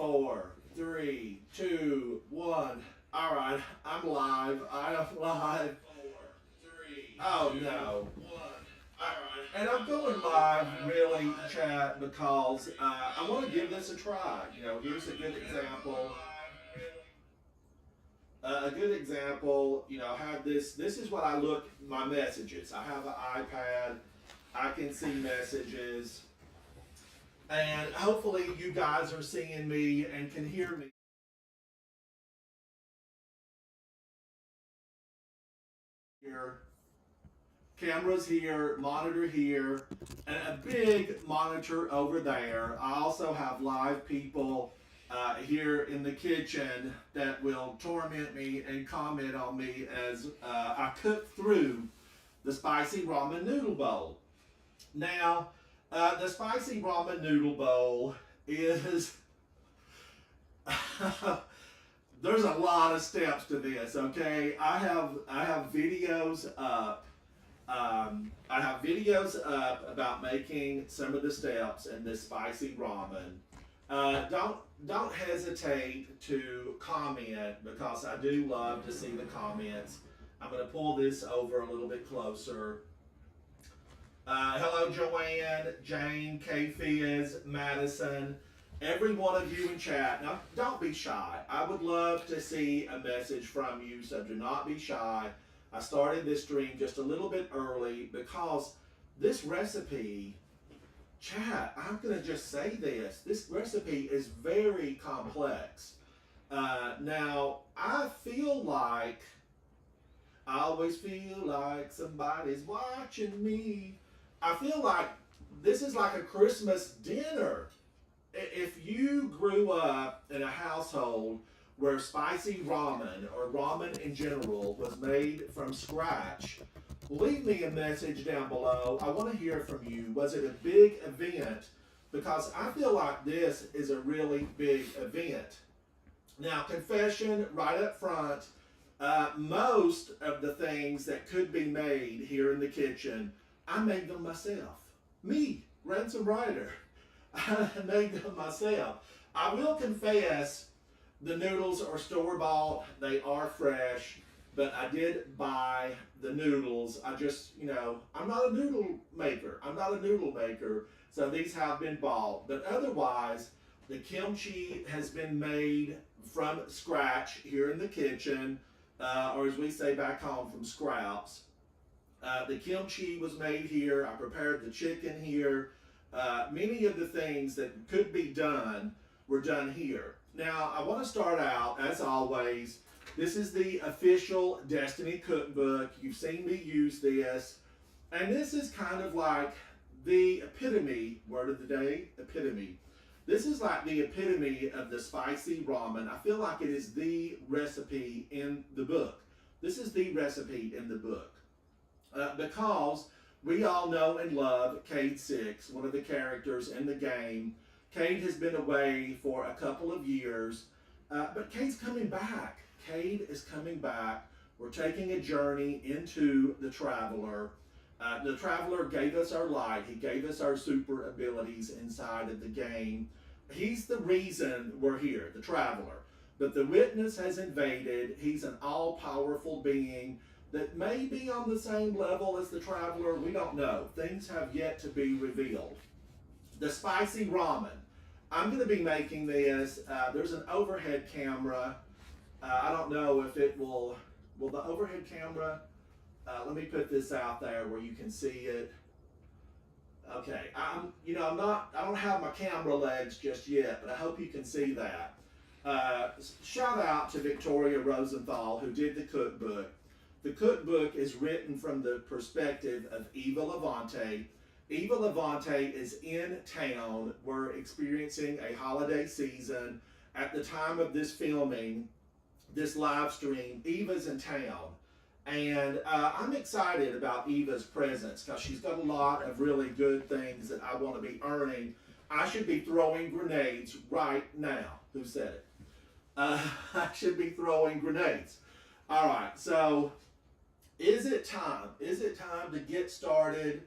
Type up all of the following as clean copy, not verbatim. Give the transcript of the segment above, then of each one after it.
4, 3, 2, 1. All right, I'm live. I am live. 4, 3, oh no. 1. And I'm going live, really, chat, because I want to give this a try. You know, here's a good example. A good example, you know, I have this is what I look, my messages. I have an iPad, I can see messages, and hopefully you guys are seeing me and can hear me. Here, cameras here, monitor here, and a big monitor over there. I also have live people here in the kitchen that will torment me and comment on me as I cook through the spicy ramen noodle bowl. Now, the spicy ramen noodle bowl is there's a lot of steps to this. Okay, I have videos up. I have videos up about making some of the steps in this spicy ramen. Don't hesitate to comment because I do love to see the comments. I'm going to pull this over a little bit closer. Hello, Joanne, Jane, K-Fizz, Madison, every one of you in chat. Now, don't be shy. I would love to see a message from you, so do not be shy. I started this stream just a little bit early because this recipe, chat, I'm going to just say this recipe is very complex. Now, I always feel like somebody's watching me. I feel like this is like a Christmas dinner. If you grew up in a household where spicy ramen or ramen in general was made from scratch, leave me a message down below. I want to hear from you. Was it a big event? Because I feel like this is a really big event. Now, confession right up front, most of the things that could be made here in the kitchen, I made them myself. Me, Ranson Ryder. I made them myself. I will confess, the noodles are store-bought. They are fresh. But I did buy the noodles. I just, you know, I'm not a noodle maker. So these have been bought. But otherwise, the kimchi has been made from scratch here in the kitchen. Or as we say back home, from scraps. The kimchi was made here. I prepared the chicken here. Many of the things that could be done were done here. Now, I want to start out, as always, this is the official Destiny cookbook. You've seen me use this. And this is kind of like the epitome, word of the day, epitome. This is like the epitome of the spicy ramen. I feel like it is the recipe in the book. This is the recipe in the book. Because we all know and love Cayde-6, one of the characters in the game. Cayde has been away for a couple of years, but Cayde's coming back. Cayde is coming back. We're taking a journey into the Traveler. The Traveler gave us our light. He gave us our super abilities inside of the game. He's the reason we're here, the Traveler. But the Witness has invaded. He's an all-powerful being that may be on the same level as the Traveler. We don't know. Things have yet to be revealed. The spicy ramen. I'm going to be making this. There's an overhead camera. I don't know if it will the overhead camera, let me put this out there where you can see it. Okay, I don't have my camera legs just yet, but I hope you can see that. Shout out to Victoria Rosenthal, who did the cookbook. The cookbook is written from the perspective of Eva Levante. Eva Levante is in town. We're experiencing a holiday season. At the time of this filming, this live stream, Eva's in town. And I'm excited about Eva's presence because she's got a lot of really good things that I want to be earning. I should be throwing grenades right now. Who said it? I should be throwing grenades. All right, so is it time? Is it time to get started?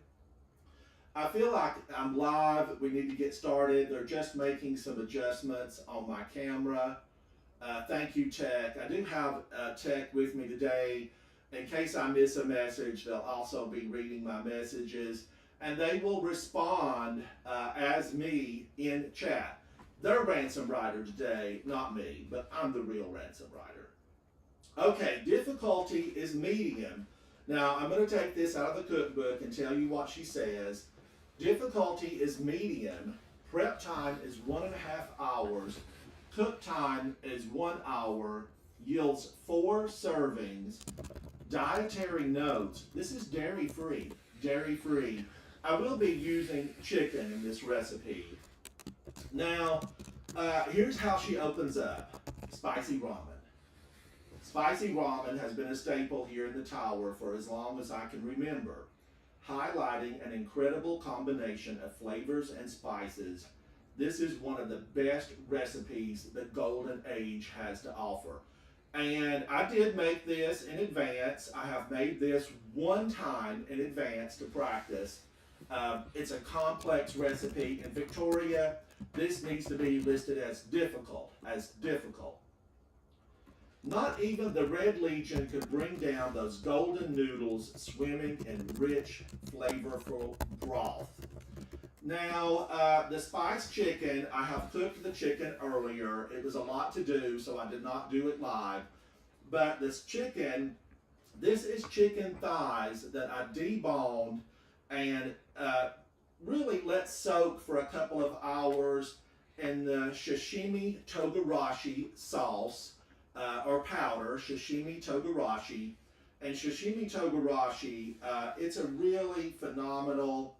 I feel like I'm live. We need to get started. They're just making some adjustments on my camera. Thank you, Tech. I do have Tech with me today. In case I miss a message, they'll also be reading my messages, and they will respond as me in chat. They're Ranson Ryder today, not me, but I'm the real Ranson Ryder. Okay, difficulty is medium. Now, I'm going to take this out of the cookbook and tell you what she says. Difficulty is medium. Prep time is 1.5 hours. Cook time is 1 hour. Yields 4 servings. Dietary notes. This is dairy-free. Dairy-free. I will be using chicken in this recipe. Now, here's how she opens up. Spicy ramen. Spicy ramen has been a staple here in the tower for as long as I can remember, highlighting an incredible combination of flavors and spices. This is one of the best recipes the Golden Age has to offer. And I did make this in advance. I have made this one time in advance to practice. It's a complex recipe. In Victoria, this needs to be listed as difficult, Not even the Red Legion could bring down those golden noodles swimming in rich, flavorful broth. Now, the spiced chicken, I have cooked the chicken earlier. It was a lot to do, so I did not do it live. But this chicken, this is chicken thighs that I deboned and really let soak for a couple of hours in the sashimi togarashi sauce. Or powder, sashimi togarashi. And sashimi togarashi, it's a really phenomenal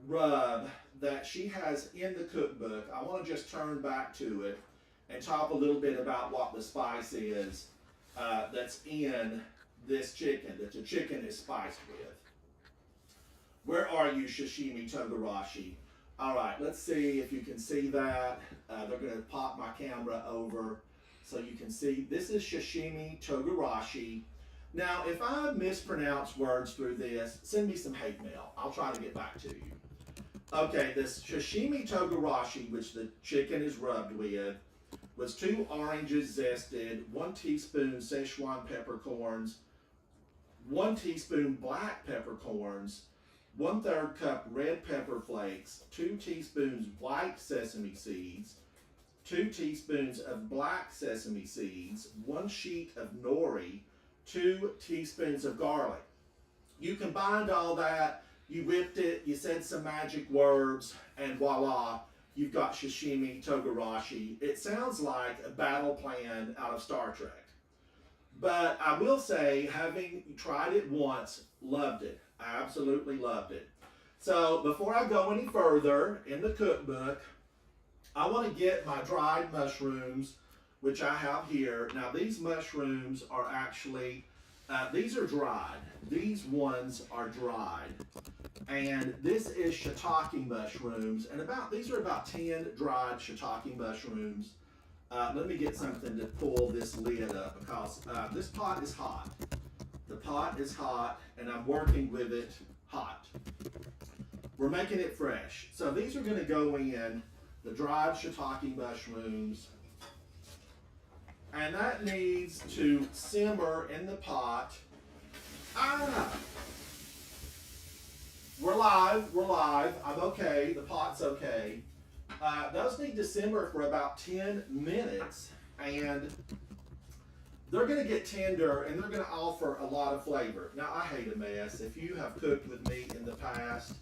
rub that she has in the cookbook. I want to just turn back to it and talk a little bit about what the spice is that's in this chicken, that the chicken is spiced with. Where are you, sashimi togarashi? All right, let's see if you can see that. They're going to pop my camera over so you can see. This is sashimi togarashi. Now, if I mispronounce words through this, send me some hate mail. I'll try to get back to you. Okay, this sashimi togarashi, which the chicken is rubbed with, was 2 oranges zested, 1 teaspoon Szechuan peppercorns, 1 teaspoon black peppercorns, 1/3 cup red pepper flakes, 2 teaspoons white sesame seeds, 2 teaspoons of black sesame seeds, 1 sheet of nori, 2 teaspoons of garlic. You combined all that, you whipped it, you said some magic words, and voila, you've got sashimi togarashi. It sounds like a battle plan out of Star Trek. But I will say, having tried it once, loved it. I absolutely loved it. So before I go any further in the cookbook, I want to get my dried mushrooms, which I have here. Now these mushrooms are actually, these are dried. These ones are dried. And this is shiitake mushrooms. And these are about 10 dried shiitake mushrooms. Let me get something to pull this lid up because this pot is hot. The pot is hot and I'm working with it hot. We're making it fresh. So these are going to go in the dried shiitake mushrooms, and that needs to simmer in the pot. We're live, I'm okay, the pot's okay. Those need to simmer for about 10 minutes, and they're going to get tender, and they're going to offer a lot of flavor. Now, I hate a mess. If you have cooked with me in the past,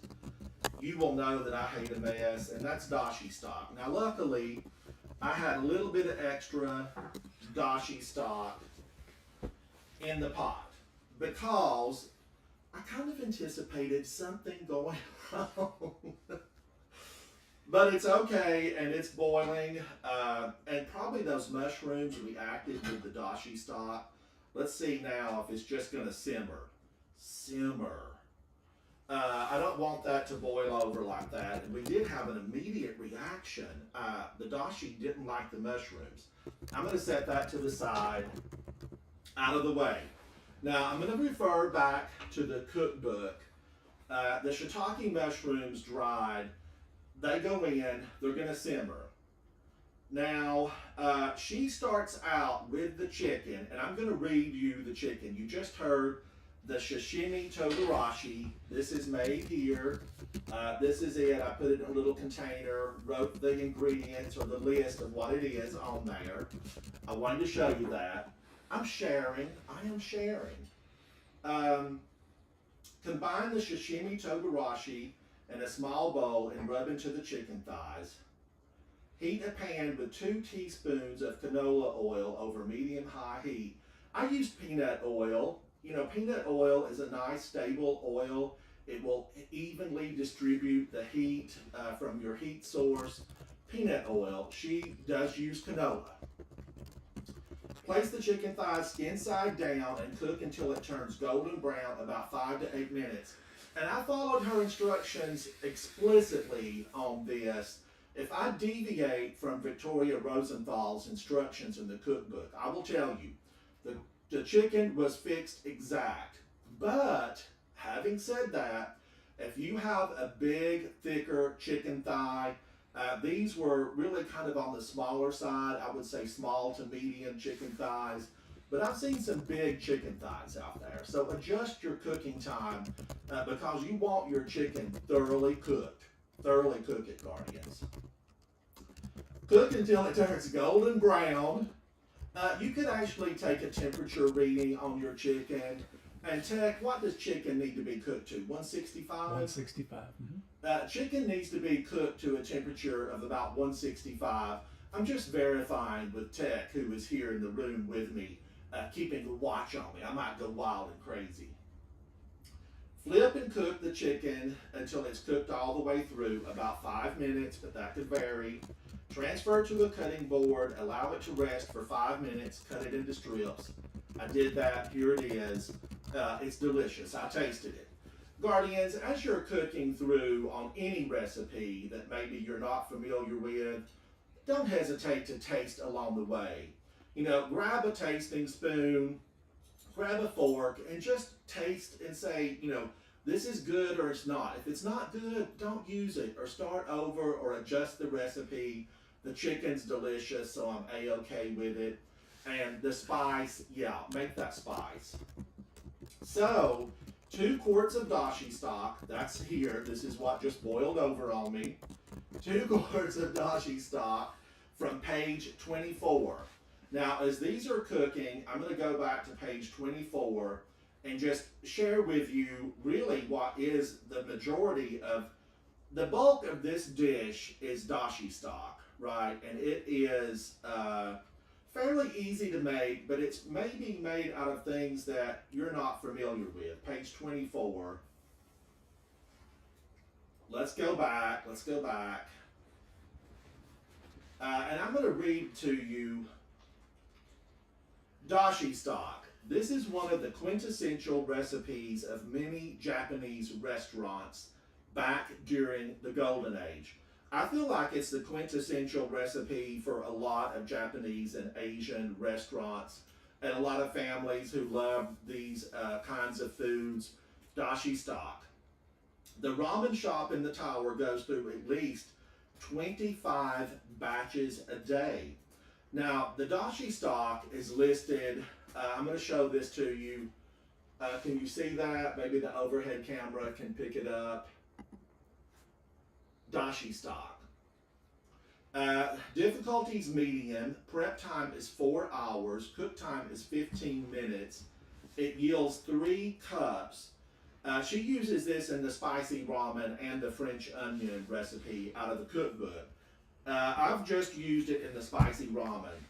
you will know that I hate a mess, and that's dashi stock. Now, luckily, I had a little bit of extra dashi stock in the pot because I kind of anticipated something going wrong. But it's okay, and it's boiling, and probably those mushrooms reacted with the dashi stock. Let's see now if it's just going to simmer. I don't want that to boil over like that. And we did have an immediate reaction. The dashi didn't like the mushrooms. I'm going to set that to the side, out of the way. Now, I'm going to refer back to the cookbook The shiitake mushrooms dried, they go in, they're going to simmer. Now, she starts out with the chicken, and I'm going to read you the chicken. You just heard the sashimi togarashi. This is made here. This is it. I put it in a little container, wrote the ingredients or the list of what it is on there. I wanted to show you that. I'm sharing. I am sharing. Combine the sashimi togarashi in a small bowl and rub into the chicken thighs. Heat a pan with 2 teaspoons of canola oil over medium-high heat. I used peanut oil. You know, peanut oil is a nice stable oil. It will evenly distribute the heat from your heat source. Peanut oil, she does use canola. Place the chicken thighs skin side down and cook until it turns golden brown, about 5 to 8 minutes. And I followed her instructions explicitly on this. If I deviate from Victoria Rosenthal's instructions in the cookbook, I will tell you, the chicken was fixed exact. But having said that, if you have a big, thicker chicken thigh, these were really kind of on the smaller side. I would say small to medium chicken thighs. But I've seen some big chicken thighs out there. So adjust your cooking time because you want your chicken thoroughly cooked. Thoroughly cook it, Guardians. Cook until it turns golden brown. You could actually take a temperature reading on your chicken. And Tech, what does chicken need to be cooked to? 165? 165. Mm-hmm. Chicken needs to be cooked to a temperature of about 165. I'm just verifying with Tech, who is here in the room with me, keeping a watch on me. I might go wild and crazy. Flip and cook the chicken until it's cooked all the way through, about 5 minutes, but that could vary. Transfer to a cutting board, allow it to rest for 5 minutes, cut it into strips. I did that, here it is. It's delicious, I tasted it. Guardians, as you're cooking through on any recipe that maybe you're not familiar with, don't hesitate to taste along the way. You know, grab a tasting spoon, grab a fork, and just taste and say, you know, this is good or it's not. If it's not good, don't use it or start over or adjust the recipe. The chicken's delicious, so I'm A-okay with it. And the spice, yeah, make that spice. So, 2 quarts of dashi stock, that's here. This is what just boiled over on me. 2 quarts of dashi stock from page 24. Now, as these are cooking, I'm going to go back to page 24 and just share with you really what is the majority of, the bulk of this dish is dashi stock, right? And it is fairly easy to make, but it's maybe made out of things that you're not familiar with. Page 24. Let's go back. And I'm going to read to you dashi stock. This is one of the quintessential recipes of many Japanese restaurants back during the Golden Age. I feel like it's the quintessential recipe for a lot of Japanese and Asian restaurants and a lot of families who love these kinds of foods. Dashi stock. The ramen shop in the tower goes through at least 25 batches a day. Now, the dashi stock is listed, I'm going to show this to you. Can you see that? Maybe the overhead camera can pick it up. Dashi stock. Difficulties medium. Prep time is 4 hours. Cook time is 15 minutes. It yields 3 cups. She uses this in the spicy ramen and the French onion recipe out of the cookbook. I've just used it in the spicy ramen.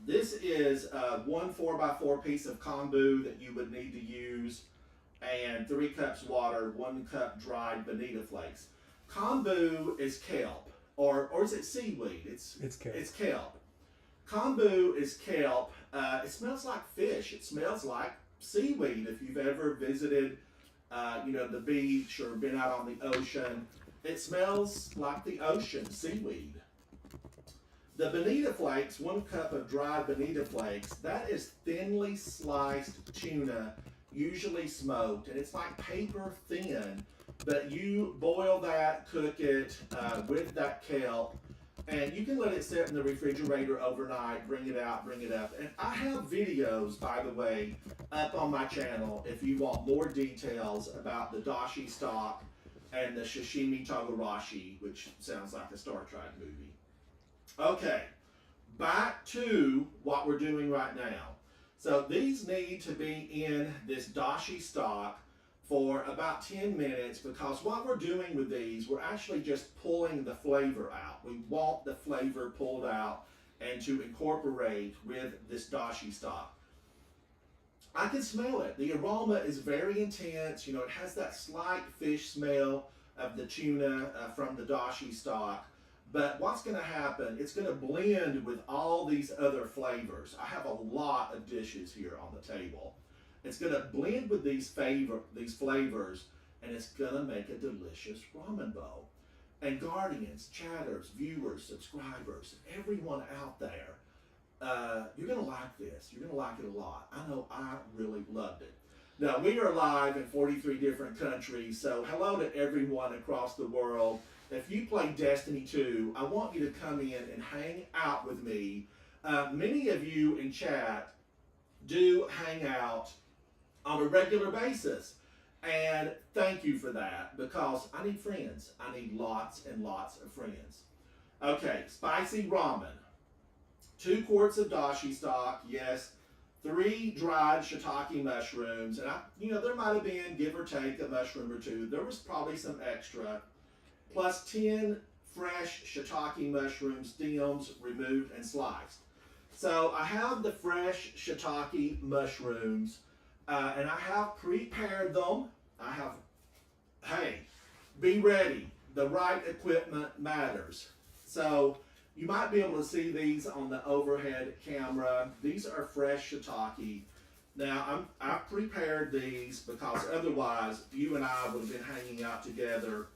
This is 1 4x4 piece of kombu that you would need to use, and 3 cups water, 1 cup dried bonita flakes. Kombu is kelp, or is it seaweed? It's kelp. It's kelp. Kombu is kelp. It smells like fish. It smells like seaweed. If you've ever visited, the beach or been out on the ocean, it smells like the ocean, seaweed. The bonita flakes, 1 cup of dried bonita flakes, that is thinly sliced tuna usually smoked, and it's like paper thin. But you boil that, cook it with that kelp, and you can let it sit in the refrigerator overnight, bring it out, bring it up. And I have videos, by the way, up on my channel if you want more details about the dashi stock and the sashimi togarashi, which sounds like a Star Trek movie. Okay, back to what we're doing right now. So these need to be in this dashi stock for about 10 minutes, because what we're doing with these, we're actually just pulling the flavor out. We want the flavor pulled out and to incorporate with this dashi stock. I can smell it. The aroma is very intense. You know, it has that slight fish smell of the tuna from the dashi stock. But what's going to happen, it's going to blend with all these other flavors. I have a lot of dishes here on the table. It's going to blend with these flavors, and it's going to make a delicious ramen bowl. And guardians, chatters, viewers, subscribers, everyone out there, you're going to like this. You're going to like it a lot. I know I really loved it. Now, we are live in 43 different countries, so hello to everyone across the world. If you play Destiny 2, I want you to come in and hang out with me. Many of you in chat do hang out on a regular basis. And thank you for that, because I need friends. I need lots and lots of friends. Okay, spicy ramen. 2 quarts of dashi stock, yes. 3 dried shiitake mushrooms. And there might have been, give or take, a mushroom or 2. There was probably some extra. Plus 10 fresh shiitake mushroom stems removed and sliced. So I have the fresh shiitake mushrooms. And I have prepared them. Hey, be ready. The right equipment matters. So you might be able to see these on the overhead camera. These are fresh shiitake. Now, I've prepared these because otherwise you and I would have been hanging out together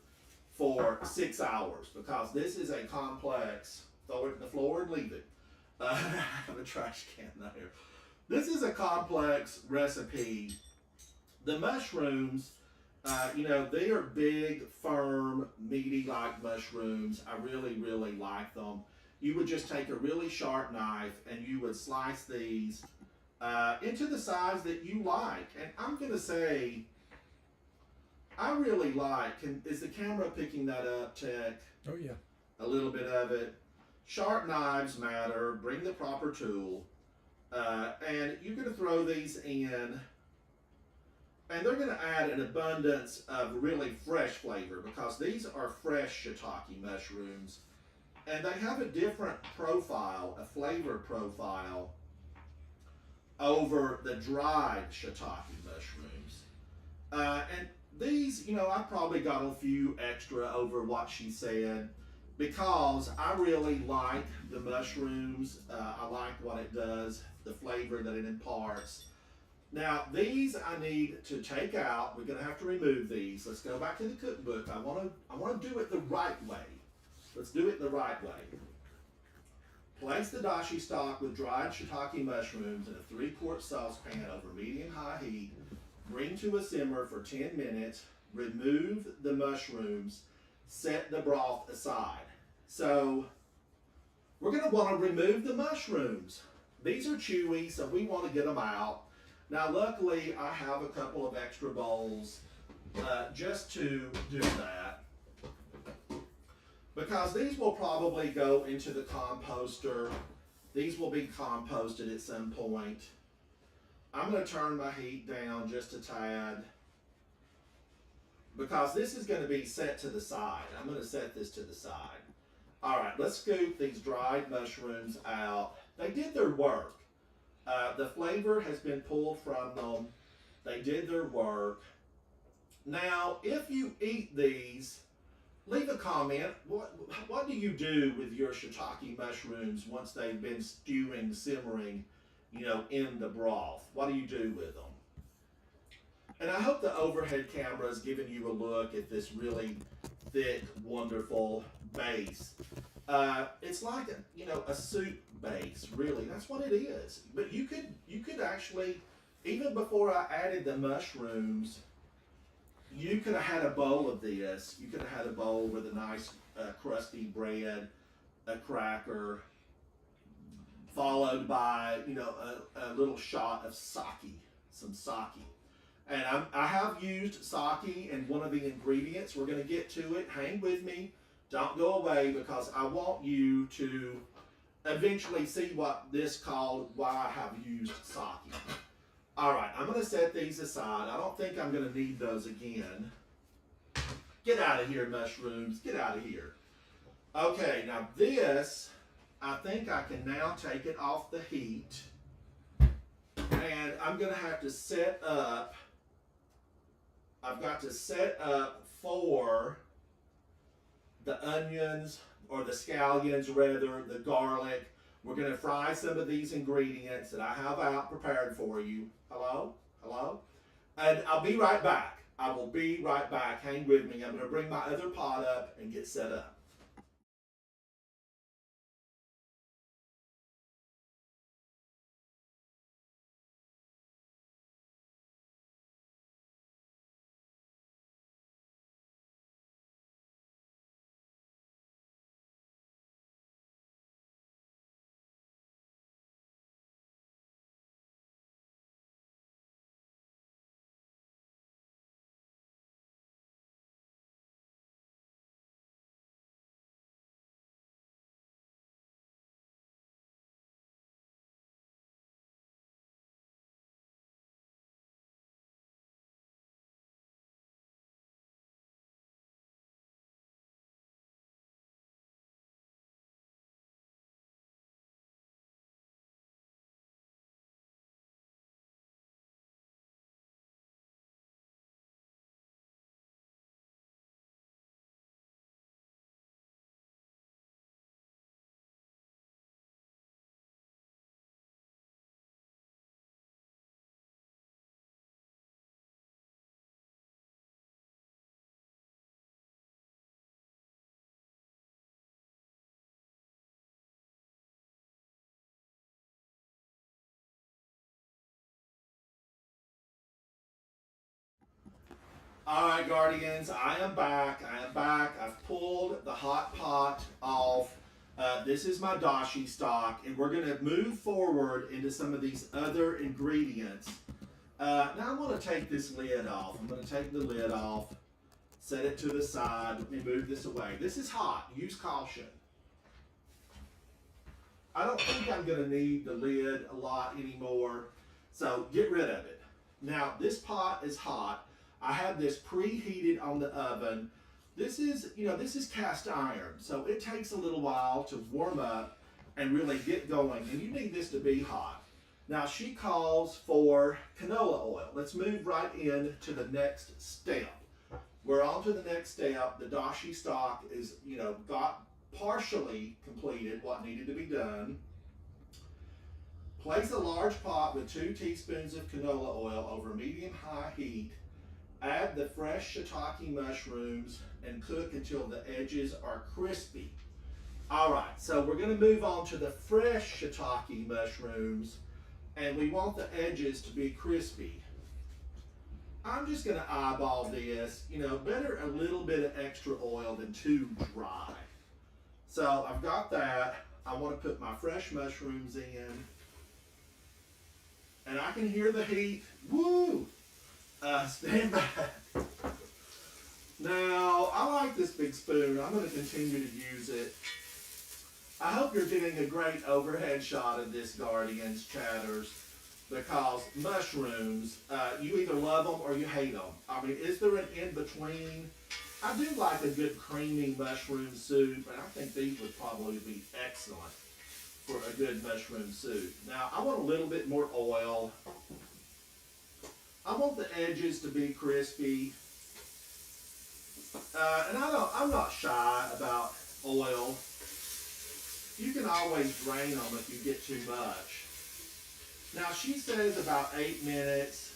for 6 hours, because this is a complex, throw it on the floor and leave it. I have a trash can there. This is a complex recipe. The mushrooms, they are big, firm, meaty-like mushrooms. I really, really like them. You would just take a really sharp knife and you would slice these into the size that you like. And I'm going to say, I really like, is the camera picking that up, Tech? Oh, yeah. A little bit of it. Sharp knives matter. Bring the proper tool. And you're going to throw these in, and they're going to add an abundance of really fresh flavor, because these are fresh shiitake mushrooms, and they have a different profile, a flavor profile, over the dried shiitake mushrooms. And these, I probably got a few extra over what she said, because I really like the mushrooms. I like what it does, the flavor that it imparts. Now, these I need to take out. We're going to have to remove these. Let's go back to the cookbook. I want to do it the right way. Let's do it the right way. Place the dashi stock with dried shiitake mushrooms in a 3-quart saucepan over medium-high heat. Bring to a simmer for 10 minutes. Remove the mushrooms. Set the broth aside. So we're going to want to remove the mushrooms. These are chewy, so we want to get them out. Now, luckily, I have a couple of extra bowls just to do that, because these will probably go into the composter. These will be composted at some point. I'm going to turn my heat down just a tad, because this is going to be set to the side. I'm going to set this to the side. All right, let's scoop these dried mushrooms out. They did their work. The flavor has been pulled from them. They did their work. Now, if you eat these, leave a comment. What do you do with your shiitake mushrooms once they've been stewing, simmering, in the broth? What do you do with them? And I hope the overhead camera is giving you a look at this really thick, wonderful base. It's like a soup base, really. That's what it is. But you could actually even before I added the mushrooms, you could have had a bowl of this. You could have had a bowl with a nice crusty bread, a cracker, followed by, you know, a little shot of sake, some sake. And I have used sake in one of the ingredients. We're going to get to it. Hang with me. Don't go away, because I want you to eventually see what this called, why I have used sake. All right, I'm going to set these aside. I don't think I'm going to need those again. Get out of here, mushrooms. Get out of here. Okay, now this, I think I can now take it off the heat. And I'm going to have to set up, I've got to set up for the onions, or the scallions rather, the garlic. We're going to fry some of these ingredients that I have out prepared for you. Hello? Hello? And I'll be right back. I will be right back. Hang with me. I'm going to bring my other pot up and get set up. All right, Guardians, I am back. I am back. I've pulled the hot pot off. This is my dashi stock, and we're going to move forward into some of these other ingredients. Now I'm going to take this lid off. I'm going to take the lid off, set it to the side. Let me move this away. This is hot. Use caution. I don't think I'm going to need the lid a lot anymore, so get rid of it. Now, this pot is hot. I have this preheated on the oven. This is, this is cast iron, so it takes a little while to warm up and really get going, and you need this to be hot. Now, she calls for canola oil. Let's move right into the next step. We're on to the next step. The dashi stock is, got partially completed what needed to be done. Place a large pot with 2 teaspoons of canola oil over medium-high heat. Add the fresh shiitake mushrooms and cook until the edges are crispy. All right, so we're going to move on to the fresh shiitake mushrooms, and we want the edges to be crispy. I'm just going to eyeball this. Better a little bit of extra oil than too dry. So I've got that. I want to put my fresh mushrooms in, and I can hear the heat. Woo! Stand back. Now, I like this big spoon. I'm going to continue to use it. I hope you're getting a great overhead shot of this, Guardians, chatters, because mushrooms, you either love them or you hate them. I mean, is there an in-between? I do like a good creamy mushroom soup, and I think these would probably be excellent for a good mushroom soup. Now, I want a little bit more oil. I want the edges to be crispy. And I'm not shy about oil. You can always drain them if you get too much. Now, she says about 8 minutes.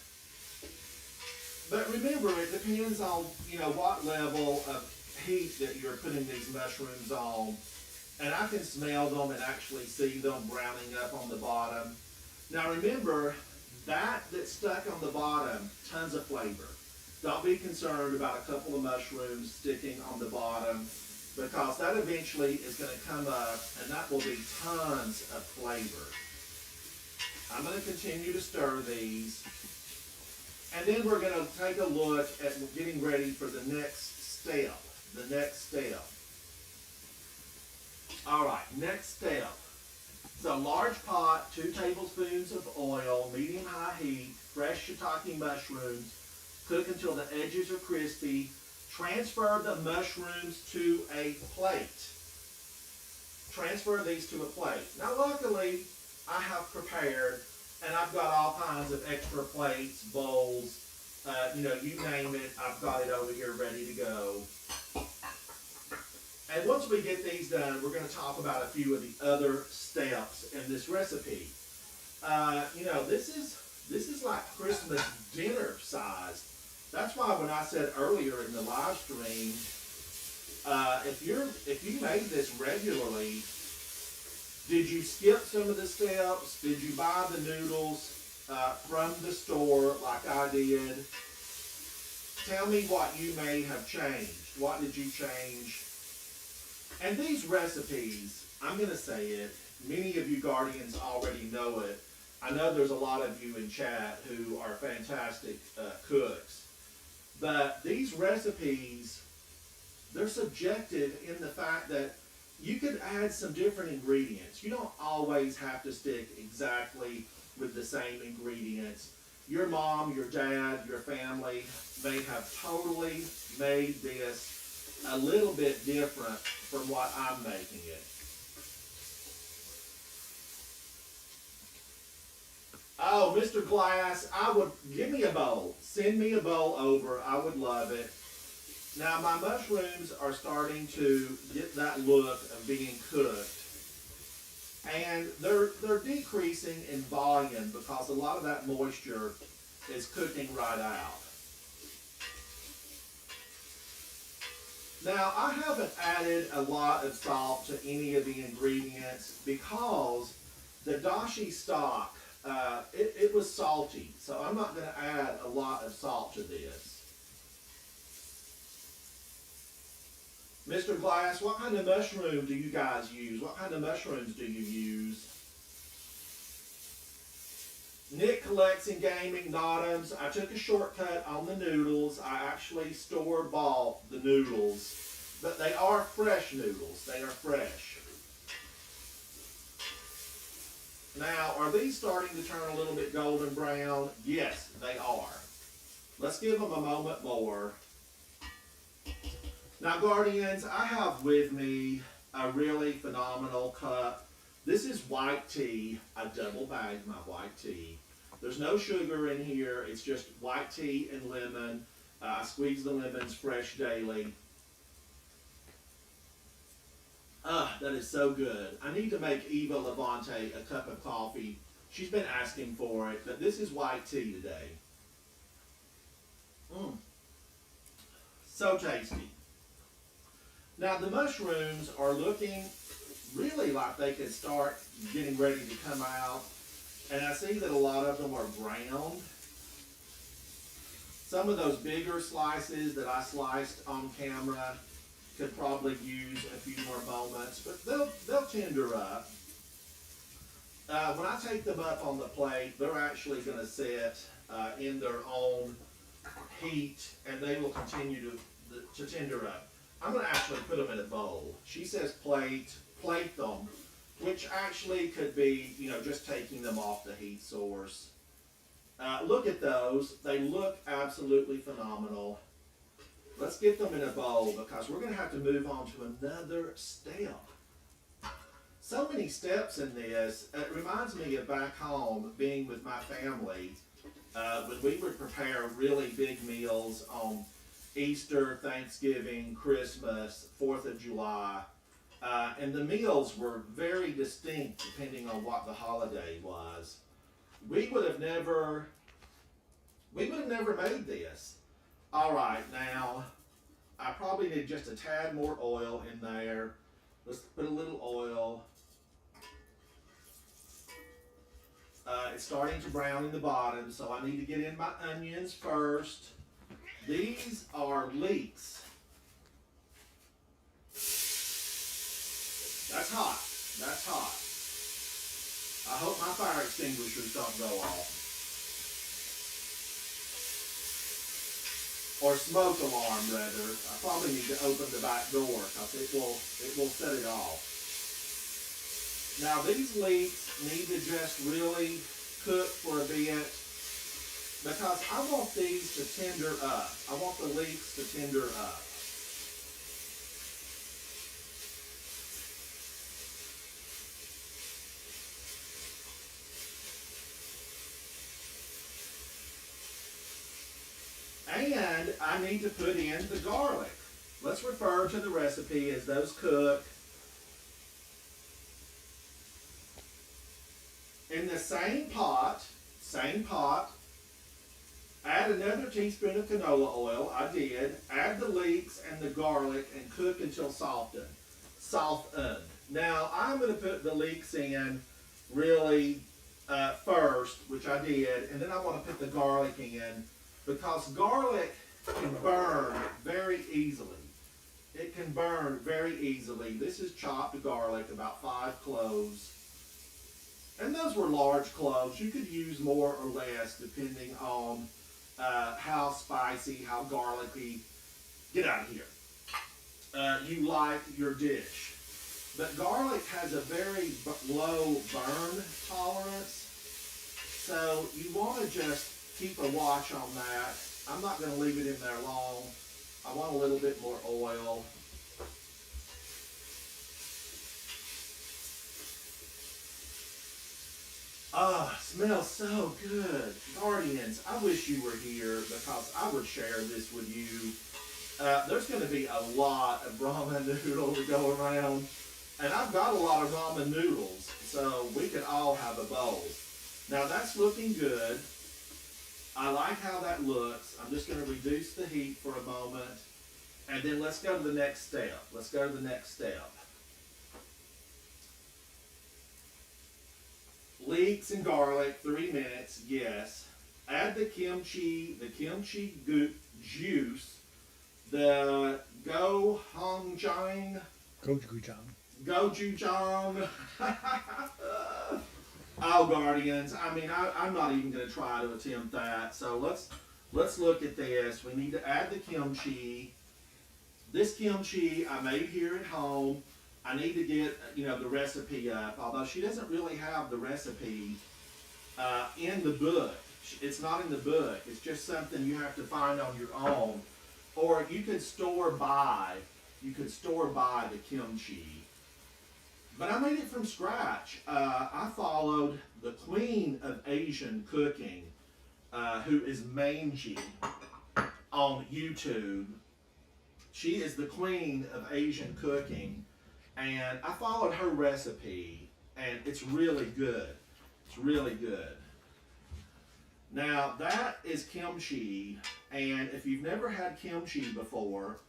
But remember, it depends on, what level of heat that you're putting these mushrooms on. And I can smell them and actually see them browning up on the bottom. Now, remember, that's stuck on the bottom, tons of flavor. Don't be concerned about a couple of mushrooms sticking on the bottom, because that eventually is going to come up and that will be tons of flavor. I'm going to continue to stir these. And then we're going to take a look at getting ready for the next step. The next step. All right, next step. So large pot, 2 tablespoons of oil, medium-high heat, fresh shiitake mushrooms. Cook until the edges are crispy. Transfer the mushrooms to a plate. Transfer these to a plate. Now luckily, I have prepared, and I've got all kinds of extra plates, bowls, you name it, I've got it over here ready to go. And once we get these done, we're going to talk about a few of the other steps in this recipe. This is like Christmas dinner size. That's why when I said earlier in the live stream, if you made this regularly, did you skip some of the steps? Did you buy the noodles from the store like I did? Tell me what you may have changed. What did you change? And these recipes, I'm going to say it, many of you Guardians already know it. I know there's a lot of you in chat who are fantastic cooks. But these recipes, they're subjective in the fact that you could add some different ingredients. You don't always have to stick exactly with the same ingredients. Your mom, your dad, your family may have totally made this a little bit different from what I'm making it. Oh, Mr. Glass, give me a bowl. Send me a bowl over. I would love it. Now, my mushrooms are starting to get that look of being cooked. And they're decreasing in volume because a lot of that moisture is cooking right out. Now, I haven't added a lot of salt to any of the ingredients because the dashi stock, it was salty, so I'm not going to add a lot of salt to this. Mr. Glass, what kind of mushroom do you guys use? What kind of mushrooms do you use? Nick collects in gaming, Notams. I took a shortcut on the noodles. I actually store-bought the noodles, but they are fresh noodles. They are fresh. Now, are these starting to turn a little bit golden brown? Yes, they are. Let's give them a moment more. Now, Guardians, I have with me a really phenomenal cup. This is white tea. I double bagged my white tea. There's no sugar in here. It's just white tea and lemon. I squeeze the lemons fresh daily. That is so good. I need to make Eva Levante a cup of coffee. She's been asking for it, but this is white tea today. So tasty. Now the mushrooms are looking really like they could start getting ready to come out. And I see that a lot of them are browned. Some of those bigger slices that I sliced on camera could probably use a few more moments, but they'll tender up. When I take them up on the plate, they're actually going to sit in their own heat, and they will continue to tender up. I'm going to actually put them in a bowl. She says plate them, which actually could be, just taking them off the heat source. Look at those. They look absolutely phenomenal. Let's get them in a bowl because we're going to have to move on to another step. So many steps in this. It reminds me of back home, being with my family, when we would prepare really big meals on Easter, Thanksgiving, Christmas, 4th of July. And the meals were very distinct depending on what the holiday was. We would have never made this. All right, now, I probably need just a tad more oil in there. Let's put a little oil. It's starting to brown in the bottom, so I need to get in my onions first. These are leeks. That's hot. That's hot. I hope my fire extinguishers don't go off. Or smoke alarm, rather. I probably need to open the back door because it will set it off. Now these leeks need to just really cook for a bit because I want these to tender up. I want the leeks to tender up. And I need to put in the garlic. Let's refer to the recipe as those cook. In the same pot, add another teaspoon of canola oil. I did. Add the leeks and the garlic and cook until softened. Now I'm going to put the leeks in really first, which I did, and then I want to put the garlic in because garlic can burn very easily. It can burn very easily. This is chopped garlic, about 5 cloves. And those were large cloves. You could use more or less depending on how spicy, how garlicky, get out of here, you like your dish. But garlic has a very low burn tolerance, so you want to just keep a watch on that. I'm not going to leave it in there long. I want a little bit more oil. Ah, smells so good. Guardians, I wish you were here because I would share this with you. There's going to be a lot of ramen noodle to go around. And I've got a lot of ramen noodles, so we could all have a bowl. Now that's looking good. I like how that looks. I'm just going to reduce the heat for a moment. And then let's go to the next step. Leeks and garlic, 3 minutes, yes. Add the kimchi juice, the gochujang. Oh, Guardians, I mean, I'm not even going to try to attempt that. So let's look at this. We need to add the kimchi. This kimchi I made here at home. I need to get, the recipe up, although she doesn't really have the recipe in the book. It's not in the book. It's just something you have to find on your own. Or you could store buy the kimchi. But I made it from scratch. I followed the queen of Asian cooking, who is Mangy on YouTube. She is the queen of Asian cooking. And I followed her recipe, and it's really good. It's really good. Now, that is kimchi, and if you've never had kimchi before,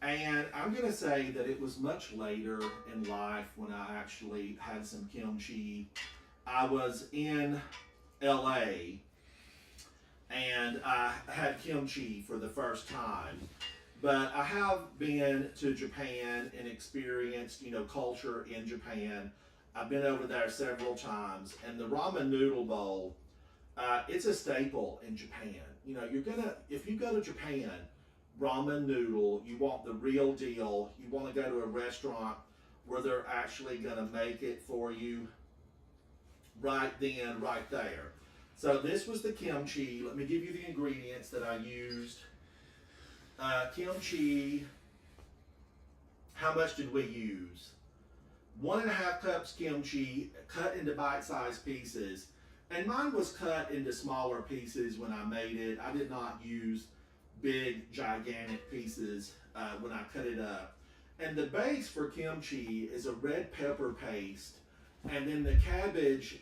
and I'm going to say that it was much later in life when I actually had some kimchi. I was in LA, and I had kimchi for the first time. But I have been to Japan and experienced, culture in Japan. I've been over there several times, and the ramen noodle bowl, it's a staple in Japan. If you go to Japan, ramen noodle, you want the real deal. You want to go to a restaurant where they're actually going to make it for you right then, right there. So this was the kimchi. Let me give you the ingredients that I used. Kimchi, how much did we use? 1.5 cups kimchi, cut into bite-sized pieces. And mine was cut into smaller pieces when I made it. I did not use big, gigantic pieces when I cut it up. And the base for kimchi is a red pepper paste. And then the cabbage,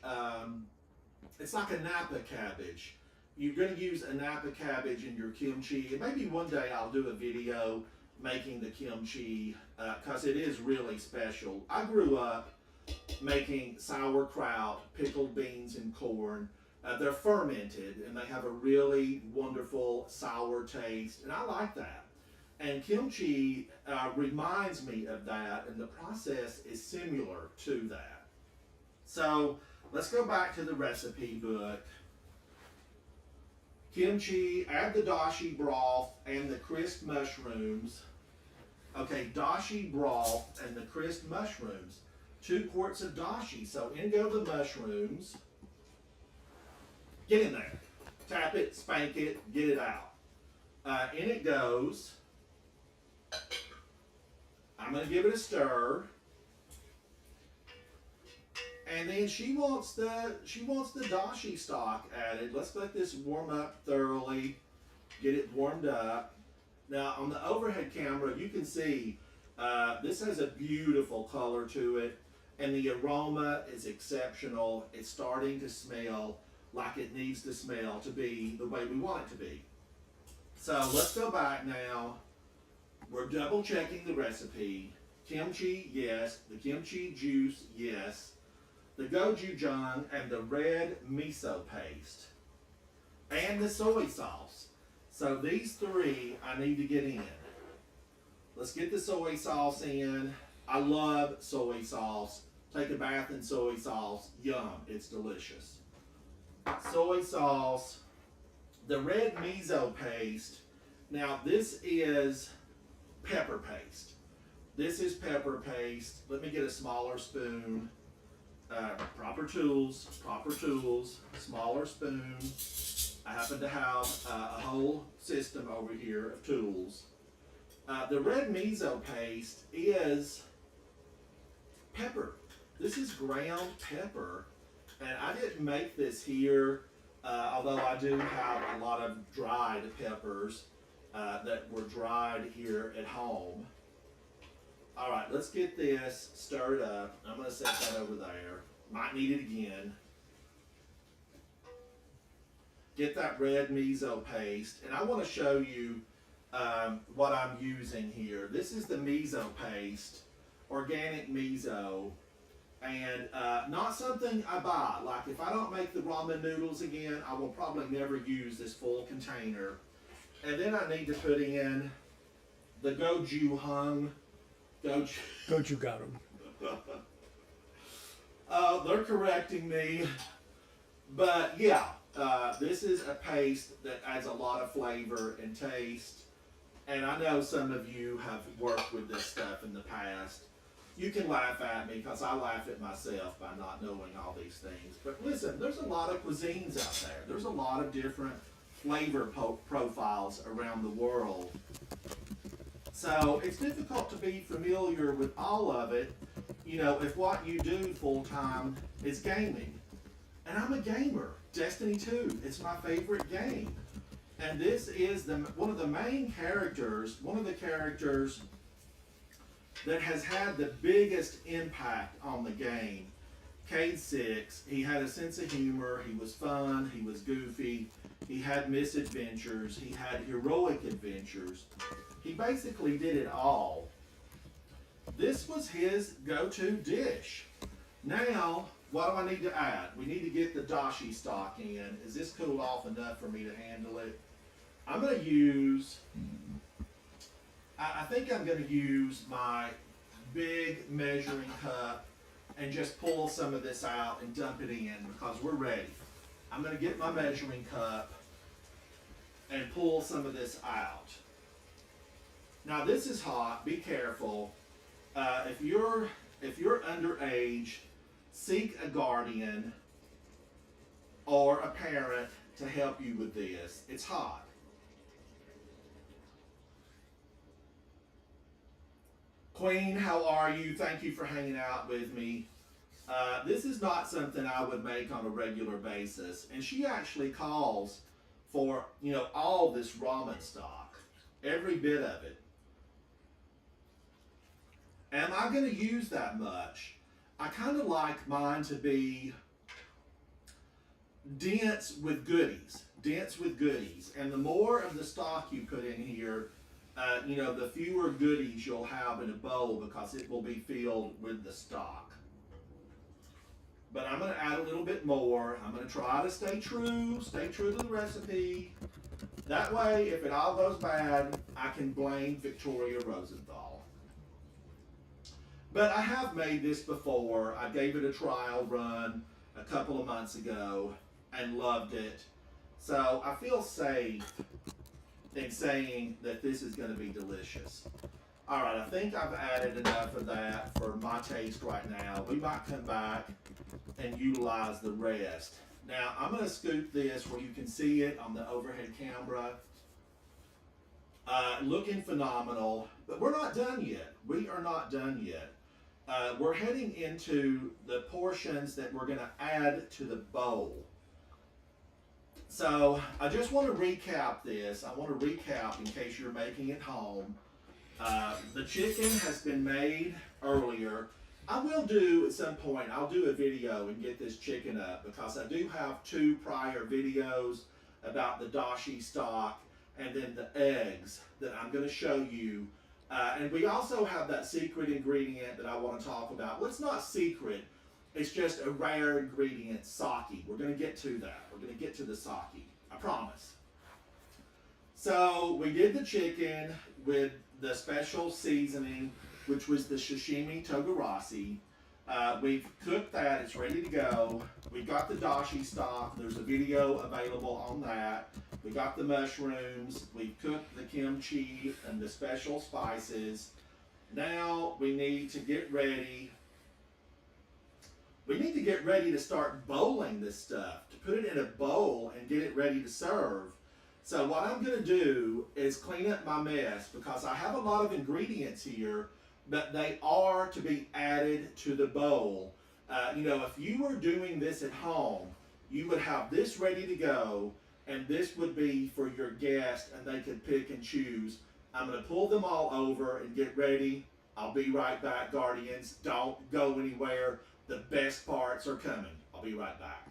it's like a Napa cabbage. You're going to use a Napa cabbage in your kimchi. And maybe one day I'll do a video making the kimchi because it is really special. I grew up making sauerkraut, pickled beans, and corn. They're fermented and they have a really wonderful sour taste, and I like that. And kimchi reminds me of that, and the process is similar to that. So let's go back to the recipe book. Kimchi, add the dashi broth and the crisp mushrooms. Okay, dashi broth and the crisp mushrooms. 2 quarts of dashi. So in go the mushrooms. Get in there. Tap it, spank it, get it out. In it goes. I'm going to give it a stir. And then she wants the dashi stock added. Let's let this warm up thoroughly. Get it warmed up. Now on the overhead camera, you can see this has a beautiful color to it, and the aroma is exceptional. It's starting to smell like it needs to smell to be the way we want it to be. So let's go back now. We're double checking the recipe. Kimchi, yes. The kimchi juice, yes. The gochujang and the red miso paste. And the soy sauce. So these 3 I need to get in. Let's get the soy sauce in. I love soy sauce. Take a bath in soy sauce. Yum, it's delicious. Soy sauce. The red miso paste. Now this is pepper paste. This is pepper paste. Let me get a smaller spoon. Proper tools, smaller spoon. I happen to have a whole system over here of tools. The red miso paste is pepper. This is ground pepper, and I didn't make this here, although I do have a lot of dried peppers that were dried here at home. All right, let's get this stirred up. I'm going to set that over there. Might need it again. Get that red miso paste. And I want to show you what I'm using here. This is the miso paste, organic miso. And not something I buy. Like if I don't make the ramen noodles again, I will probably never use this full container. And then I need to put in the gochujang. Gochugaru. They're correcting me. But yeah, this is a paste that adds a lot of flavor and taste. And I know some of you have worked with this stuff in the past. You can laugh at me because I laugh at myself by not knowing all these things. But listen, there's a lot of cuisines out there. There's a lot of different flavor profiles around the world. So it's difficult to be familiar with all of it, you know, if what you do full time is gaming. And I'm a gamer. Destiny 2, it's my favorite game. And this is one of the main characters, one of the characters that has had the biggest impact on the game. Cayde-6, he had a sense of humor, he was fun, he was goofy, he had misadventures, he had heroic adventures. He basically did it all. This was his go-to dish. Now, what do I need to add? We need to get the dashi stock in. Is this cooled off enough for me to handle it? I'm going to use, I think I'm going to use my big measuring cup and just pull some of this out and dump it in because we're ready. I'm going to get my measuring cup and pull some of this out. Now this is hot. Be careful. If you're underage, seek a guardian or a parent to help you with this. It's hot. Queen, how are you? Thank you for hanging out with me. This is not something I would make on a regular basis. And she actually calls for, you know, all this ramen stock. Every bit of it. Am I going to use that much? I kind of like mine to be dense with goodies. Dense with goodies. And the more of the stock you put in here, you know, the fewer goodies you'll have in a bowl because it will be filled with the stock. but I'm going to add a little bit more. I'm going to try to stay true to the recipe. That way, if it all goes bad, I can blame Victoria Rosenthal. But I have made this before. I gave it a trial run a couple of months ago and loved it. So I feel safe in saying that this is going to be delicious. All right, I think I've added enough of that for my taste right now. We might come back and utilize the rest. Now, I'm going to scoop this where you can see it on the overhead camera. Looking phenomenal, but we're not done yet. We are not done yet. We're heading into the portions that we're going to add to the bowl. So I just want to recap this. I want to recap in case you're making it home. The chicken has been made earlier. I will do at some point, I'll do a video and get this chicken up because I do have 2 prior videos about the dashi stock and then the eggs that I'm going to show you. And we also have that secret ingredient that I want to talk about. Well, it's not secret. It's just a rare ingredient, sake. We're going to get to that. We're going to get to the sake. I promise. So we did the chicken with the special seasoning, which was the sashimi togarashi. We've cooked that. It's ready to go. We got the dashi stock. There's a video available on that. We got the mushrooms. We cooked the kimchi and the special spices. Now we need to get ready. We need to get ready to start bowling this stuff, to put it in a bowl and get it ready to serve. So what I'm going to do is clean up my mess because I have a lot of ingredients here, but they are to be added to the bowl. If you were doing this at home, you would have this ready to go, and this would be for your guest, and they could pick and choose. I'm going to pull them all over and get ready. I'll be right back, Guardians. Don't go anywhere. The best parts are coming. I'll be right back.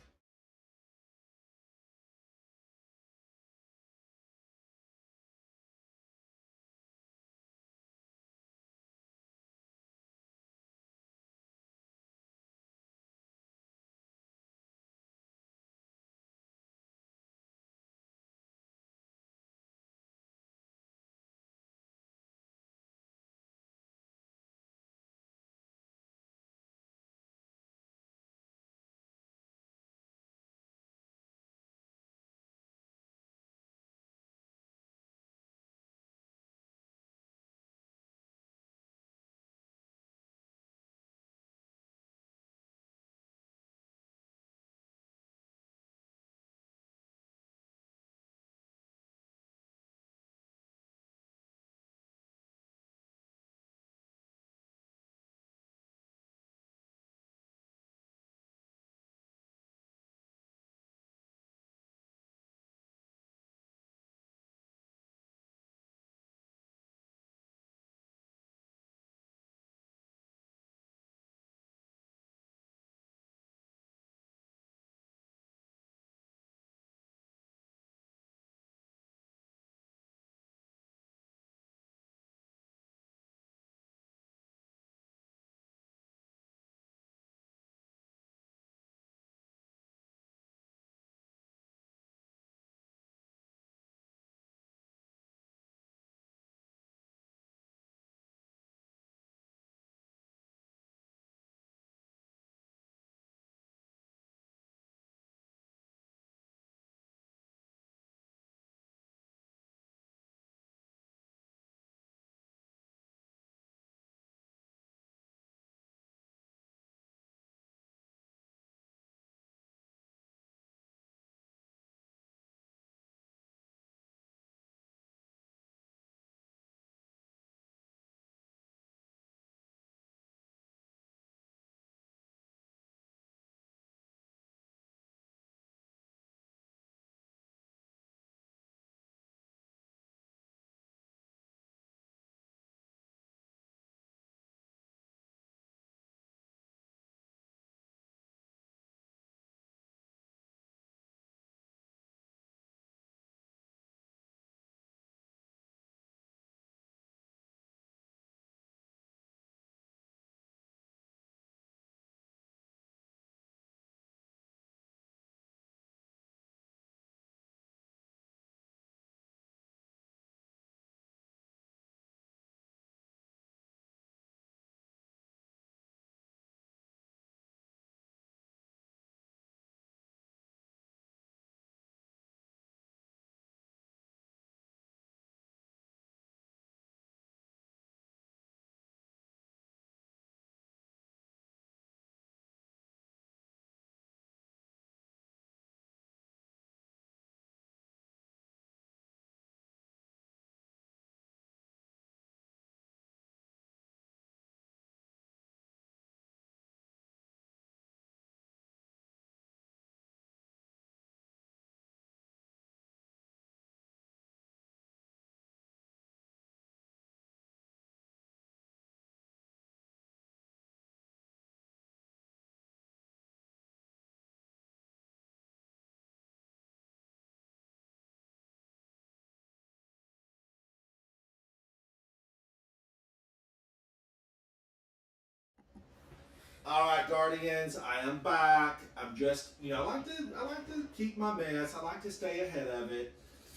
All right, Guardians, I am back. I'm just, I like to keep my mess. I like to stay ahead of it.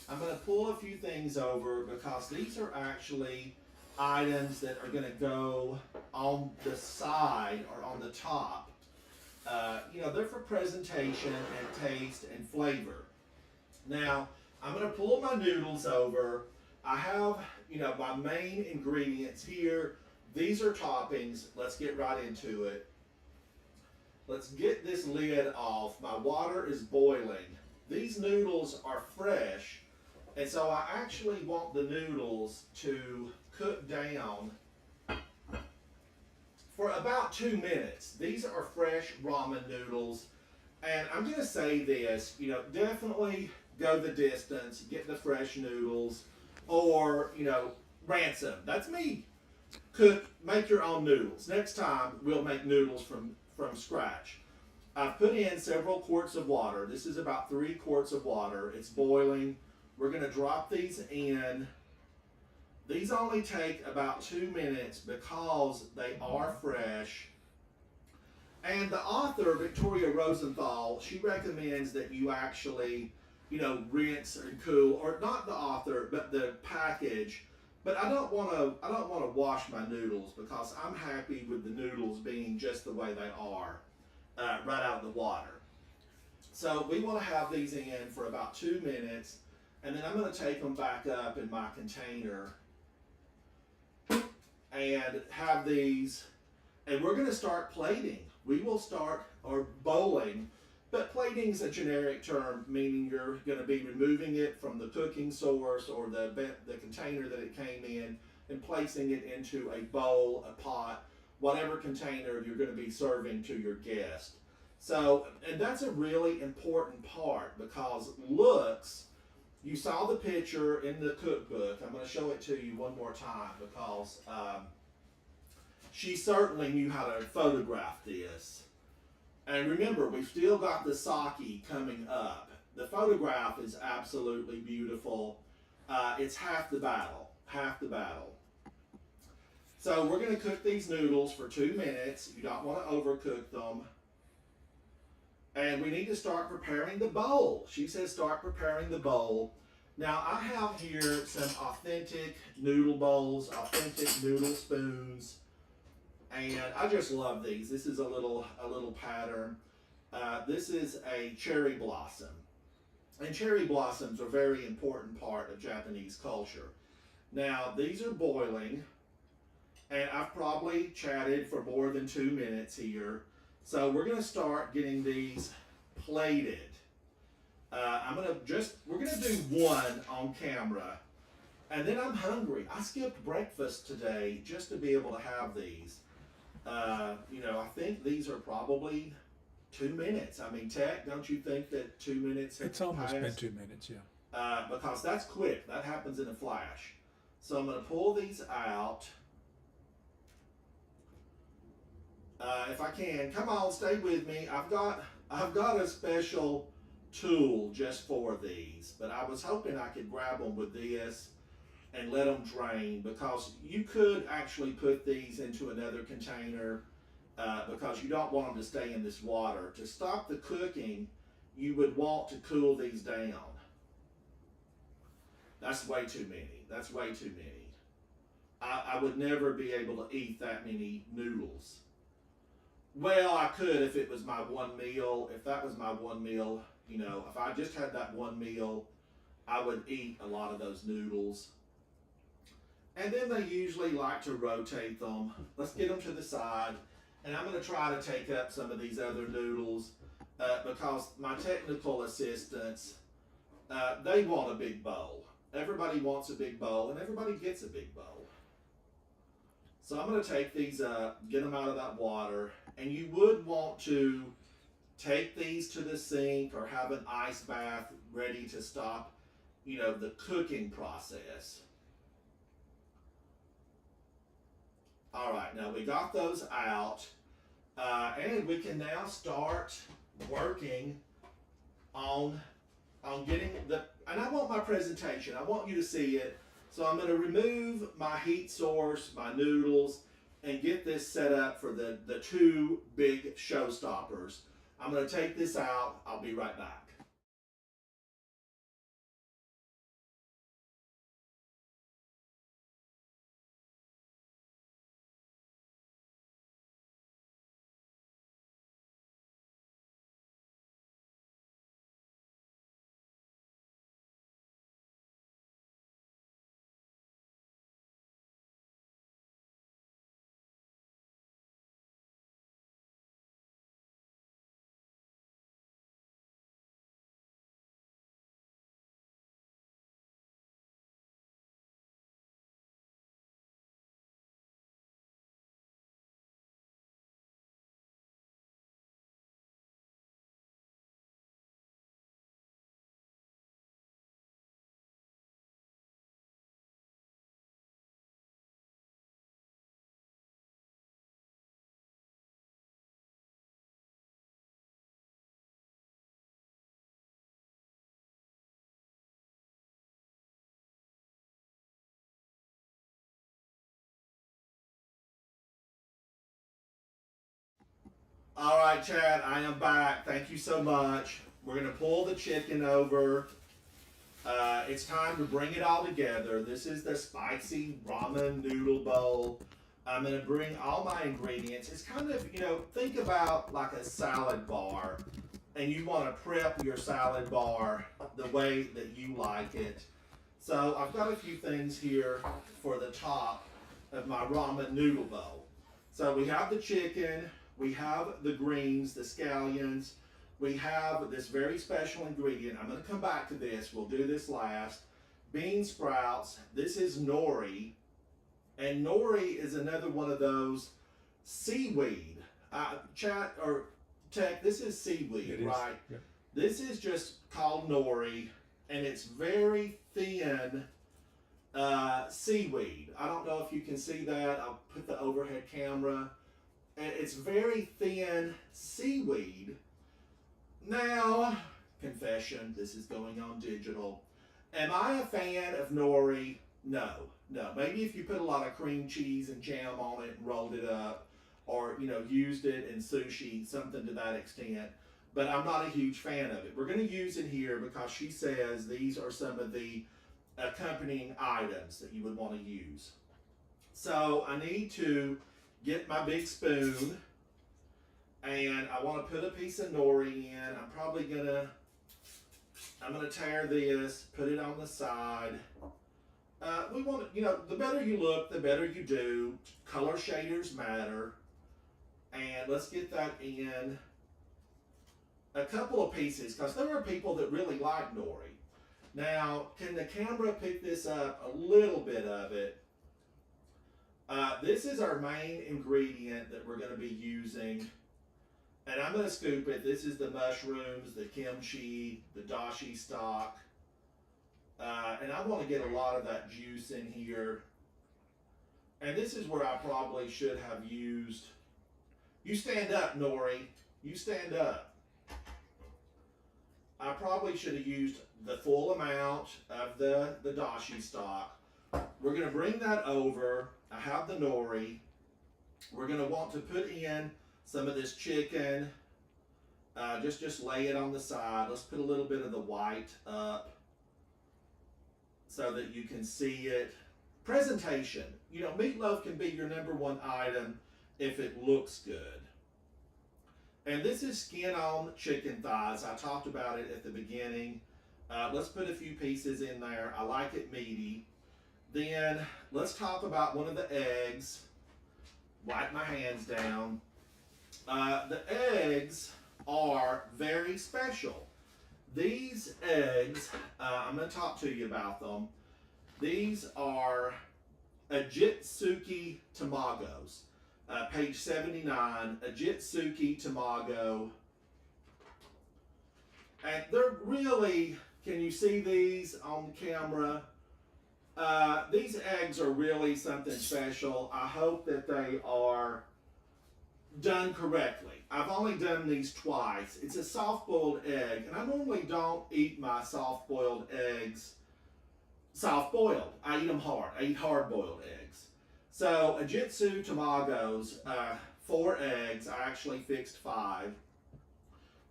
I'm going to pull a few things over because these are actually items that are going to go on the side or on the top. They're for presentation and taste and flavor. Now, I'm going to pull my noodles over. I have, my main ingredients here. These are toppings. Let's get right into it. Let's get this lid off. My water is boiling. These noodles are fresh, and so I actually want the noodles to cook down for about 2 minutes. These are fresh ramen noodles, and I'm going to say this, definitely go the distance, get the fresh noodles, or, Ransom. That's me. Make your own noodles. Next time, we'll make noodles from scratch. I've put in several quarts of water. This is about 3 quarts of water. It's boiling. We're going to drop these in. These only take about 2 minutes because they are fresh. And the author, Victoria Rosenthal, she recommends that you actually, rinse and cool, or not the author, but the package. But I don't want to wash my noodles because I'm happy with the noodles being just the way they are, right out of the water. So we want to have these in for about 2 minutes, and then I'm going to take them back up in my container and have these, and we're going to start plating. We will start, or bowling, but plating is a generic term, meaning you're going to be removing it from the cooking source or the container that it came in and placing it into a bowl, a pot, whatever container you're going to be serving to your guest. So, and that's a really important part because looks, you saw the picture in the cookbook. I'm going to show it to you one more time because she certainly knew how to photograph this. And remember, we've still got the sake coming up. The photograph is absolutely beautiful. It's half the battle, So we're going to cook these noodles for 2 minutes. You don't want to overcook them. And we need to start preparing the bowl. She says start preparing the bowl. Now I have here some authentic noodle bowls, authentic noodle spoons. And I just love these. This is a little pattern. This is a cherry blossom. And cherry blossoms are a very important part of Japanese culture. Now, these are boiling. And I've probably chatted for more than 2 minutes here. So we're going to start getting these plated. We're going to do one on camera. And then I'm hungry. I skipped breakfast today just to be able to have these. I think these are probably 2 minutes. I mean, Tech, don't you think that 2 minutes? It's almost been 2 minutes, yeah. Because that's quick. That happens in a flash. So I'm going to pull these out. If I can, come on, stay with me. I've got a special tool just for these, but I was hoping I could grab them with this and let them drain, because you could actually put these into another container because you don't want them to stay in this water. To stop the cooking, you would want to cool these down. That's way too many. That's way too many. I would never be able to eat that many noodles. Well, I could if it was my one meal. If that was my one meal, if I just had that one meal, I would eat a lot of those noodles. And then they usually like to rotate them. Let's get them to the side. And I'm going to try to take up some of these other noodles because my technical assistants, they want a big bowl. Everybody wants a big bowl, and everybody gets a big bowl. So I'm going to take these up, get them out of that water. And you would want to take these to the sink or have an ice bath ready to stop, the cooking process. All right, now we got those out, and we can now start working on getting and I want my presentation. I want you to see it. So I'm going to remove my heat source, my noodles, and get this set up for the two big showstoppers. I'm going to take this out. I'll be right back. All right, Chad, I am back. Thank you so much. We're going to pull the chicken over. It's time to bring it all together. This is the spicy ramen noodle bowl. I'm going to bring all my ingredients. It's kind of, think about like a salad bar, and you want to prep your salad bar the way that you like it. So I've got a few things here for the top of my ramen noodle bowl. So we have the chicken. We have the greens, the scallions. We have this very special ingredient. I'm going to come back to this. We'll do this last. Bean sprouts. This is nori. And nori is another one of those seaweed. Chat or Tech, this is seaweed, right? Yeah. This is just called nori, and it's very thin seaweed. I don't know if you can see that. I'll put the overhead camera. And it's very thin seaweed. Now, confession, this is going on digital. Am I a fan of nori? No. Maybe if you put a lot of cream cheese and jam on it and rolled it up, or used it in sushi, something to that extent. But I'm not a huge fan of it. We're going to use it here because she says these are some of the accompanying items that you would want to use. So I need to get my big spoon, and I want to put a piece of nori in. I'm gonna tear this, put it on the side. We want to, the better you look, the better you do. Color shaders matter. And let's get that in a couple of pieces, because there are people that really like nori. Now, can the camera pick this up, a little bit of it? This is our main ingredient that we're going to be using, and I'm going to scoop it. This is the mushrooms, the kimchi, the dashi stock, and I want to get a lot of that juice in here. And this is where I probably should have used, you stand up, nori, you stand up. I probably should have used the full amount of the dashi stock. We're going to bring that over. I have the nori. We're going to want to put in some of this chicken. Just lay it on the side. Let's put a little bit of the white up so that you can see it. Presentation. Meatloaf can be your #1 item if it looks good. And this is skin-on chicken thighs. I talked about it at the beginning. Let's put a few pieces in there. I like it meaty. Then let's talk about one of the eggs. Wipe my hands down. The eggs are very special. These eggs, I'm going to talk to you about them. These are Ajitsuki tamagos. Page 79, Ajitsuki tamago. And they're really, can you see these on the camera? These eggs are really something special. I hope that they are done correctly. I've only done these twice. It's a soft-boiled egg, and I normally don't eat my soft-boiled eggs soft-boiled. I eat them hard. I eat hard-boiled eggs. So Ajitsu tamagos, 4 eggs. I actually fixed 5.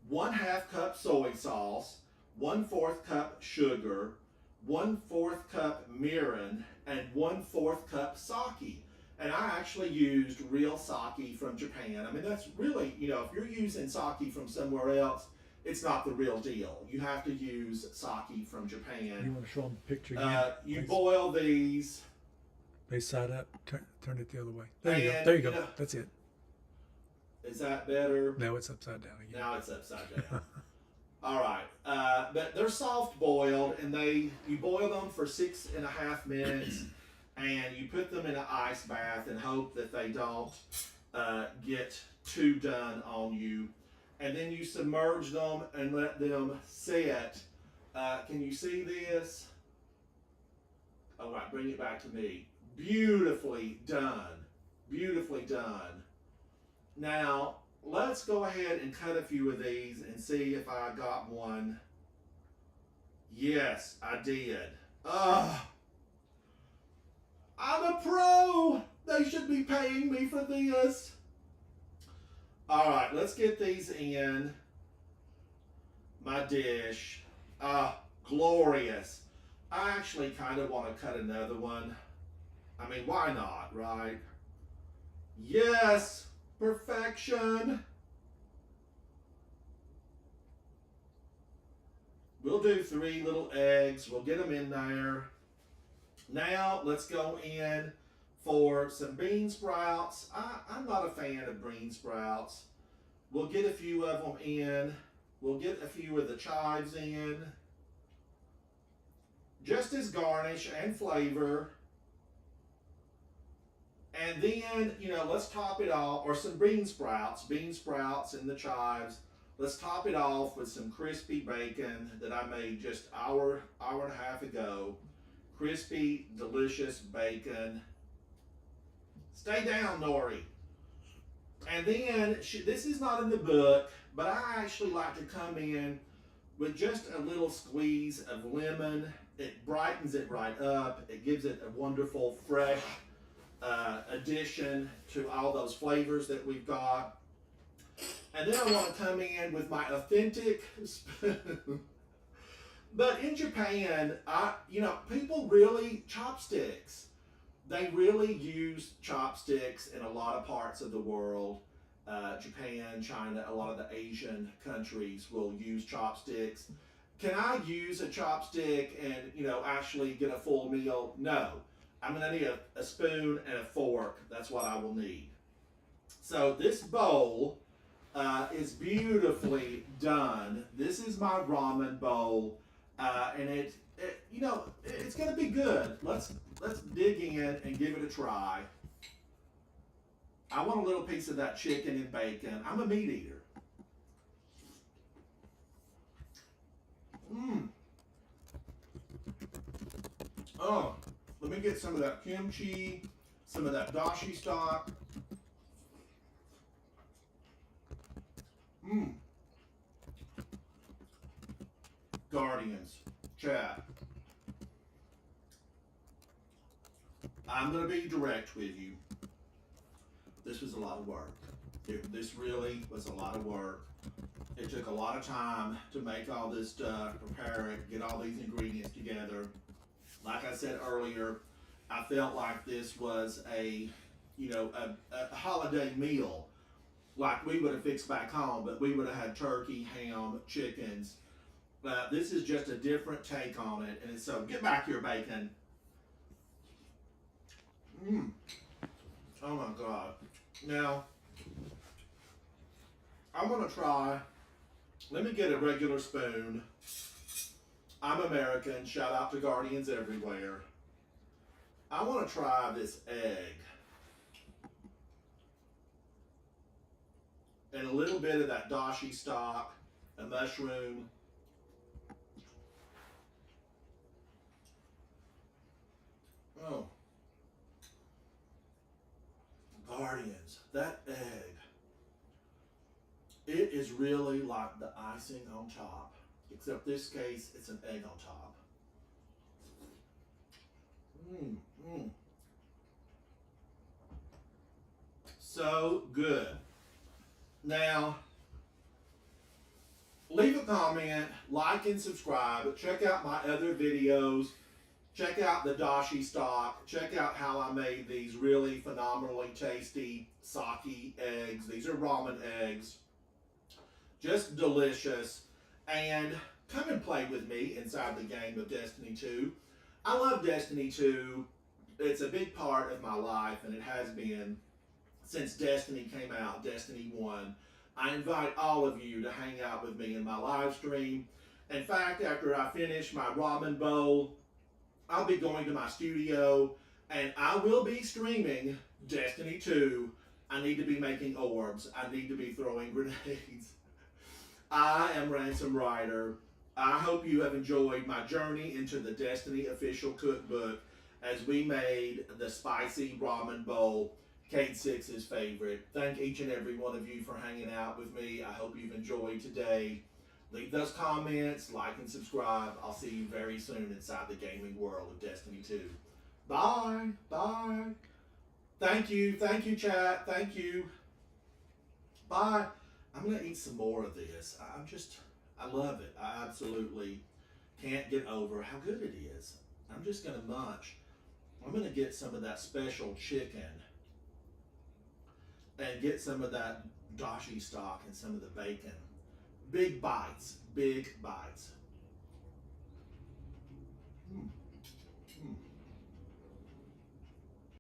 1/2 cup soy sauce, 1/4 cup sugar, 1/4 cup mirin, and 1/4 cup sake. And I actually used real sake from Japan. I mean, that's really, you know, if you're using sake from somewhere else, it's not the real deal. You have to use sake from Japan. You want to show them the picture again? You boil these. Face side up, turn it the other way. There you go. And, There you go. you know, That's it. Is that better? Now it's upside down again. Now it's upside down. All right, but they're soft boiled, and you boil them for 6.5 minutes, and you put them in an ice bath and hope that they don't get too done on you. And then you submerge them and let them set. Can you see this? All right, bring it back to me. Beautifully done. Beautifully done. Now, let's go ahead and cut a few of these and see if I got one. Yes, I did. I'm a pro. They should be paying me for this. All right, let's get these in my dish. Glorious. I actually kind of want to cut another one. I mean, why not, right? Yes, perfection. We'll do 3 little eggs. We'll get them in there. Now, let's go in for some bean sprouts. I'm not a fan of bean sprouts. We'll get a few of them in. We'll get a few of the chives in. Just as garnish and flavor. And then, you know, let's top it off, or some bean sprouts and the chives. Let's top it off with some crispy bacon that I made just hour and a half ago. Crispy, delicious bacon. Stay down, Nori. And then, this is not in the book, but I actually like to come in with just a little squeeze of lemon. It brightens it right up. It gives it a wonderful, fresh addition to all those flavors that we've got. And then I want to come in with my authentic spoon. But in Japan, people really, chopsticks. They really use chopsticks in a lot of parts of the world. Japan, China, a lot of the Asian countries will use chopsticks. Can I use a chopstick and, actually get a full meal? No. I'm going to need a spoon and a fork. That's what I will need. So this bowl is beautifully done. This is my ramen bowl, and it's going to be good. Let's dig in and give it a try. I want a little piece of that chicken and bacon. I'm a meat eater. Oh, let me get some of that kimchi, some of that dashi stock. Guardians, chat. I'm going to be direct with you. This was a lot of work. This really was a lot of work. It took a lot of time to make all this stuff, prepare it, get all these ingredients together. Like I said earlier, I felt like this was a holiday meal, like we would have fixed back home, but we would have had turkey, ham, chickens. This is just a different take on it, and so get back here, bacon. Oh my God. Now, I'm gonna try. Let me get a regular spoon. I'm American. Shout out to Guardians everywhere. I want to try this egg. And a little bit of that dashi stock, a mushroom. Oh. Guardians, that egg. It is really like the icing on top. Except this case, it's an egg on top. So good. Now, leave a comment, like and subscribe. Check out my other videos. Check out the dashi stock. Check out how I made these really phenomenally tasty sake eggs. These are ramen eggs. Just delicious. And come and play with me inside the game of Destiny 2. I love Destiny 2. It's a big part of my life, and it has been since Destiny came out, Destiny 1. I invite all of you to hang out with me in my live stream. In fact, after I finish my ramen bowl, I'll be going to my studio and I will be streaming Destiny 2. I need to be making orbs. I need to be throwing grenades. I am Ranson Ryder. I hope you have enjoyed my journey into the Destiny official cookbook as we made the Spicy Ramen Bowl, Cayde-6's favorite. Thank each and every one of you for hanging out with me. I hope you've enjoyed today. Leave those comments, like and subscribe. I'll see you very soon inside the gaming world of Destiny 2. Bye. Bye. Thank you, chat. Thank you. Bye. I'm going to eat some more of this. I love it. I absolutely can't get over how good it is. I'm just going to munch. I'm going to get some of that special chicken and get some of that dashi stock and some of the bacon. Big bites. Big bites.